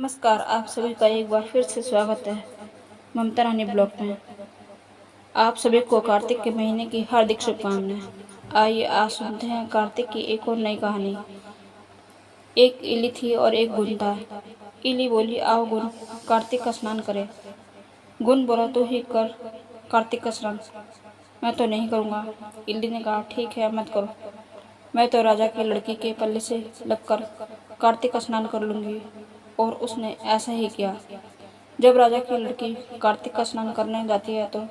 नमस्कार, आप सभी का एक बार फिर से स्वागत है ममता रानी ब्लॉग में। आप सभी को कार्तिक के महीने की हार्दिक शुभकामनाएं। आइए आज सुनते हैं कार्तिक की एक और नई कहानी। एक इली थी और एक गुण था। इली बोली, आओ गुण, कार्तिक का स्नान करें। गुण बोला, तू ही कर कार्तिक का स्नान। मैं तो नहीं करूँगा। इली ने कहा, ठीक है, मत करो। मैं तो राजा की लड़की के पल्ले से लगकर कार्तिक का स्नान कर लूँगी। और उसने ऐसा ही किया। जब राजा की लड़की कार्तिक का स्नान करने जाती है तो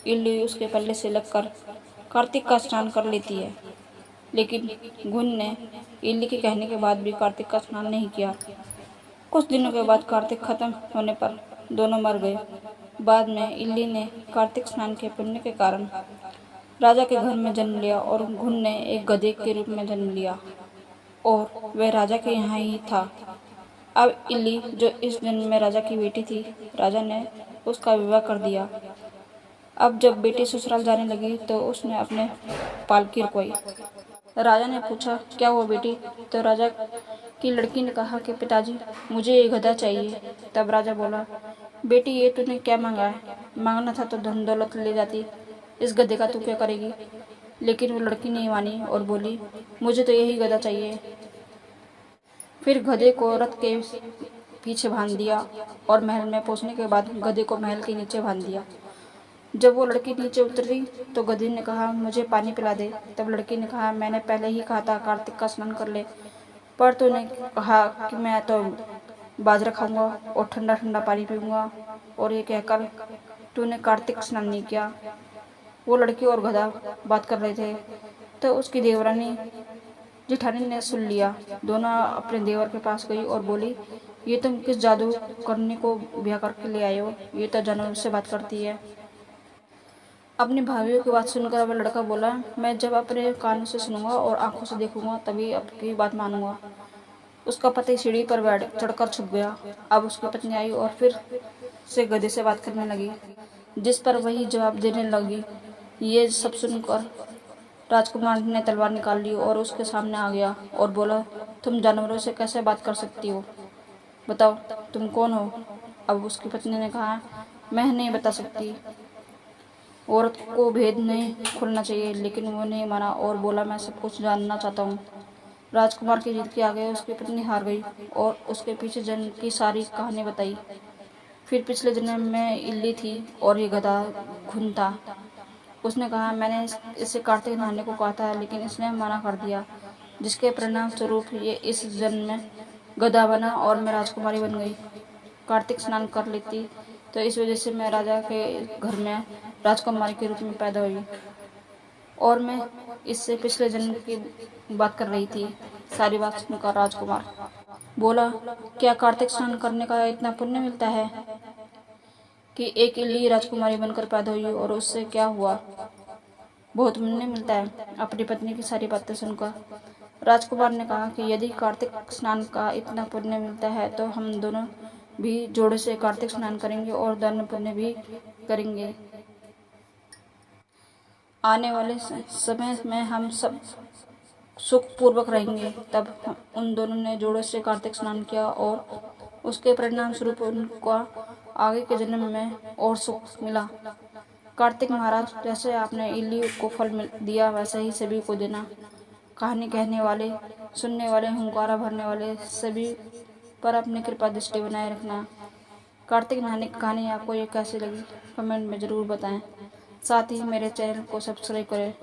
इल्ली उसके पल्ले से लगकर कार्तिक का स्नान कर लेती है। लेकिन गुण ने इल्ली के कहने के बाद भी कार्तिक का स्नान नहीं किया। कुछ दिनों के बाद कार्तिक खत्म होने पर दोनों मर गए। बाद में इल्ली ने कार्तिक स्नान के पुण्य के कारण राजा के घर में जन्म लिया और गुण ने एक गधे के रूप में जन्म लिया और वह राजा के यहाँ ही था। अब इल्ली, जो इस जन्म में राजा की बेटी थी, राजा ने उसका विवाह कर दिया। अब जब बेटी ससुराल जाने लगी तो उसने अपने पालकी रुकवाई। राजा ने पूछा, क्या हुआ बेटी? तो राजा की लड़की ने कहा कि पिताजी, मुझे ये गधा चाहिए। तब राजा बोला, बेटी, ये तूने क्या मांगा है? मांगना था तो धन दौलत ले जाती, इस गधे का तू क्या करेगी? लेकिन वो लड़की नहीं मानी और बोली, मुझे तो यही गधा चाहिए। फिर गधे को रथ के पीछे बांध दिया और महल में पहुंचने के बाद गधे को महल के नीचे बांध दिया। जब वो लड़की नीचे उतरी तो गधे ने कहा, मुझे पानी पिला दे। तब लड़की ने कहा, मैंने पहले ही कहा था कार्तिक का स्नान कर ले, पर तूने कहा कि मैं तो बाजरा खाऊंगा और ठंडा ठंडा पानी पीऊंगा, और ये कहकर तूने कार्तिक स्नान नहीं किया। वो लड़की और गधा बात कर रहे थे तो उसकी देवरानी जेठानी ने सुन लिया। दोनों अपने देवर के पास गई और बोली, ये तुम किस जादू करने को ब्याह करके ले आए हो? ये तो जानवर से बात करती है। अपनी भाभीयों की बात सुनकर वह लड़का बोला, मैं जब अपने कानों से सुनूंगा और आंखों से देखूंगा तभी आपकी बात मानूंगा। उसका पति सीढ़ी पर बैठ चढ़कर छुप गया। अब उसकी पत्नी आई और फिर से गधे से बात करने लगी, जिस पर वही जवाब देने लगी। ये सब सुनकर राजकुमार ने तलवार निकाल ली और उसके सामने आ गया और बोला, तुम जानवरों से कैसे बात कर सकती हो? बताओ, तुम कौन हो? अब उसकी पत्नी ने कहा, मैं नहीं बता सकती। औरत को भेद नहीं खुलना चाहिए, लेकिन वो नहीं माना और बोला, मैं सब कुछ जानना चाहता हूँ। राजकुमार की जीत के आगे उसकी पत्नी हार गई और उसके पीछे जन्म की सारी कहानी बताई। फिर पिछले जन्म में इल्ली थी और ये गधा घुन था। उसने कहा, मैंने इसे कार्तिक नहाने को कहा था, लेकिन इसने मना कर दिया, जिसके परिणाम स्वरूप ये इस जन्म में गधा बना और मैं राजकुमारी बन गई। कार्तिक स्नान कर लेती तो इस वजह से मैं राजा के घर में राजकुमारी के रूप में पैदा हुई और मैं इससे पिछले जन्म की बात कर रही थी। सारी बात सुनकर राजकुमार बोला, क्या कार्तिक स्नान करने का इतना पुण्य मिलता है कि एक इल्ली राजकुमारी बनकर पैदा हुई और उससे क्या हुआ? बहुत पुण्य मिलता है। अपनी पत्नी की सारी बातें सुनकर राजकुमार ने कहा कि यदि कार्तिक स्नान का इतना पुण्य मिलता है तो हम दोनों भी जोड़े से कार्तिक स्नान करेंगे और दान पुण्य भी करेंगे। आने वाले समय में हम सब सुख पूर्वक रहेंगे। तब उन दोनों ने जोड़ों से कार्तिक स्नान किया और उसके परिणाम स्वरूप उनका आगे के जन्म में और सुख मिला। कार्तिक महाराज, जैसे आपने इल्ली को फल दिया वैसे ही सभी को देना। कहानी कहने वाले, सुनने वाले, हुंकारा भरने वाले सभी पर अपनी कृपा दृष्टि बनाए रखना। कार्तिक नहाने की कहानी आपको ये कैसी लगी, कमेंट में ज़रूर बताएं। साथ ही मेरे चैनल को सब्सक्राइब करें।